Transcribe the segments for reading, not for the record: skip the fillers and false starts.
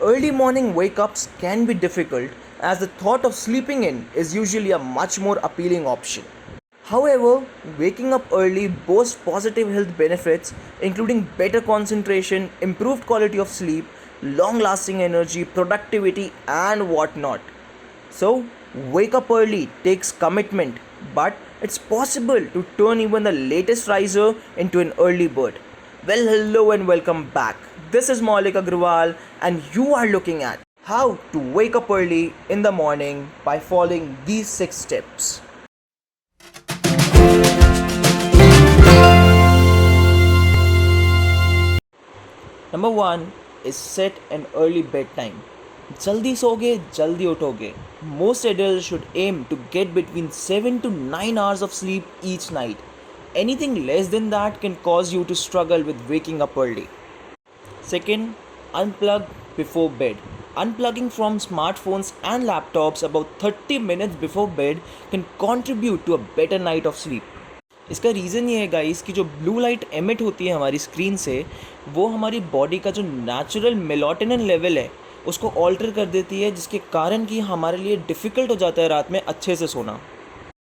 Early morning wake ups can be difficult as the thought of sleeping in is usually a much more appealing option. However, waking up early boasts positive health benefits, including better concentration, improved quality of sleep, long lasting energy, productivity, and whatnot. So, wake up early takes commitment, but it's possible to turn even the latest riser into an early bird. Well, hello and welcome back. This is Maulik Agrawal, and you are looking at how to wake up early in the morning by following these 6 steps. Number 1 is set an early bedtime. जल्दी सोगे जल्दी उठोगे. Most adults should aim to get between 7 to 9 hours of sleep each night. Anything less than that can cause you to struggle with waking up early. Second, unplug before bed. Unplugging from smartphones and laptops about 30 minutes before bed can contribute to a better night of sleep. इसका reason ये है guys कि जो blue light emit होती है हमारी screen से, वो हमारी बॉडी का जो नेचुरल मेलाटोनिन लेवल है उसको ऑल्टर कर देती है, जिसके कारण कि हमारे लिए डिफ़िकल्ट हो जाता है रात में अच्छे से सोना.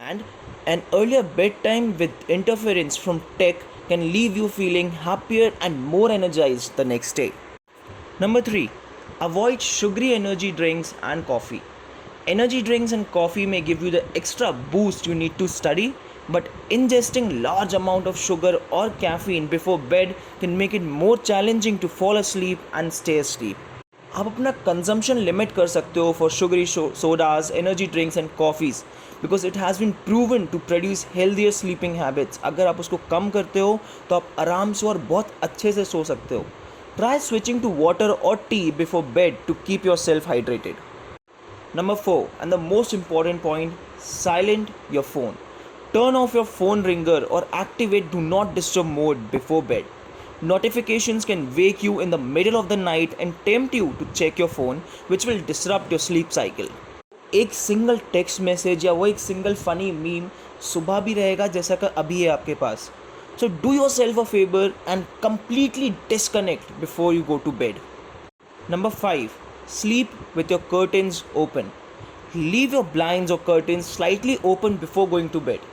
And an earlier bedtime with interference from tech can leave you feeling happier and more energized the next day. Number 3. Avoid sugary energy drinks and coffee. Energy drinks and coffee may give you the extra boost you need to study, but ingesting large amount of sugar or caffeine before bed can make it more challenging to fall asleep and stay asleep. आप अपना consumption limit कर सकते हो for sugary sodas, energy drinks and coffees, because it has been proven to produce healthier sleeping habits. अगर आप उसको कम करते हो तो आप आराम से और बहुत अच्छे से सो सकते हो. ट्राई स्विचिंग टू वाटर और tea before bed to keep yourself hydrated. Number 4 and the most important point, silent your phone. Turn off your phone ringer or activate do not disturb mode before bed. Notifications can wake you in the middle of the night and tempt you to check your phone, which will disrupt your sleep cycle. एक single text message या वो एक single funny meme सुबह भी रहेगा जैसा कि अभी है आपके पास. So do yourself a favor and completely disconnect before you go to bed. Number 5. Sleep with your curtains open. Leave your blinds or curtains slightly open before going to bed.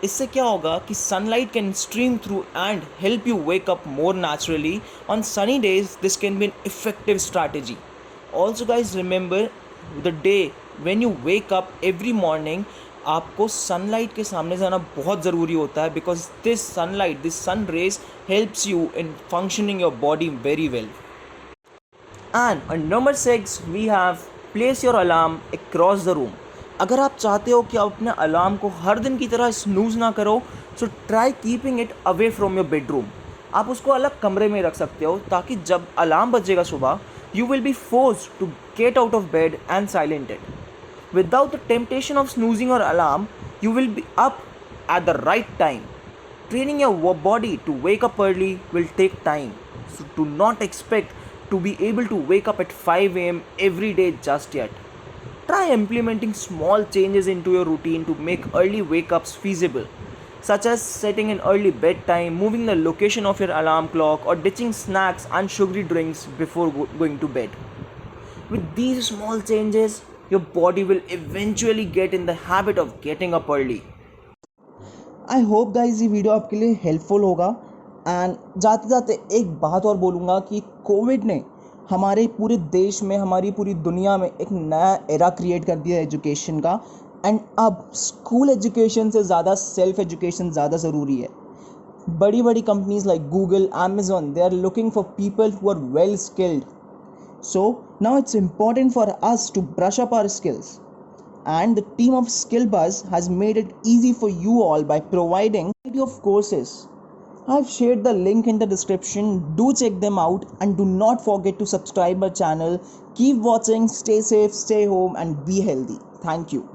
इससे क्या होगा कि sunlight can stream through and help you wake up more naturally. On sunny days this can be an effective strategy. Also guys remember the day when you wake up every morning, आपको sunlight के सामने जाना बहुत ज़रूरी होता है, because this sunlight, this sun rays helps you in functioning your body very well. And number 6 we have place your alarm across the room. अगर आप चाहते हो कि आप अपने अलार्म को हर दिन की तरह स्नूज ना करो, so try keeping it away from your bedroom. आप उसको अलग कमरे में रख सकते हो ताकि जब अलार्म बजेगा सुबह, you will be forced to get out of bed and silent it. Without the temptation of snoozing your alarm, you will be up at the right time. Training your body to wake up early will take time, so do not expect to be able to wake up at 5 a.m. every day just yet. Try implementing small changes into your routine to make early wake-ups feasible, such as setting an early bedtime, moving the location of your alarm clock, or ditching snacks and sugary drinks before going to bed. With these small changes, your body will eventually get in the habit of getting up early. I hope guys ये video आपके लिए helpful होगा. And जाते जाते एक बात और बोलूँगा कि कोविड ने हमारे पूरे देश में, हमारी पूरी दुनिया में एक नया एरा क्रिएट कर दिया एजुकेशन का. एंड अब स्कूल एजुकेशन से ज़्यादा सेल्फ एजुकेशन ज़्यादा ज़रूरी है. बड़ी बड़ी companies like Google, Amazon, they are looking for people who are well skilled. So now it's important for us to brush up our skills. And the team of SkillBuzz has made it easy for you all by providing a variety of courses. I've shared the link in the description. Do check them out and do not forget to subscribe our channel. Keep watching, stay safe, stay home and be healthy. Thank you.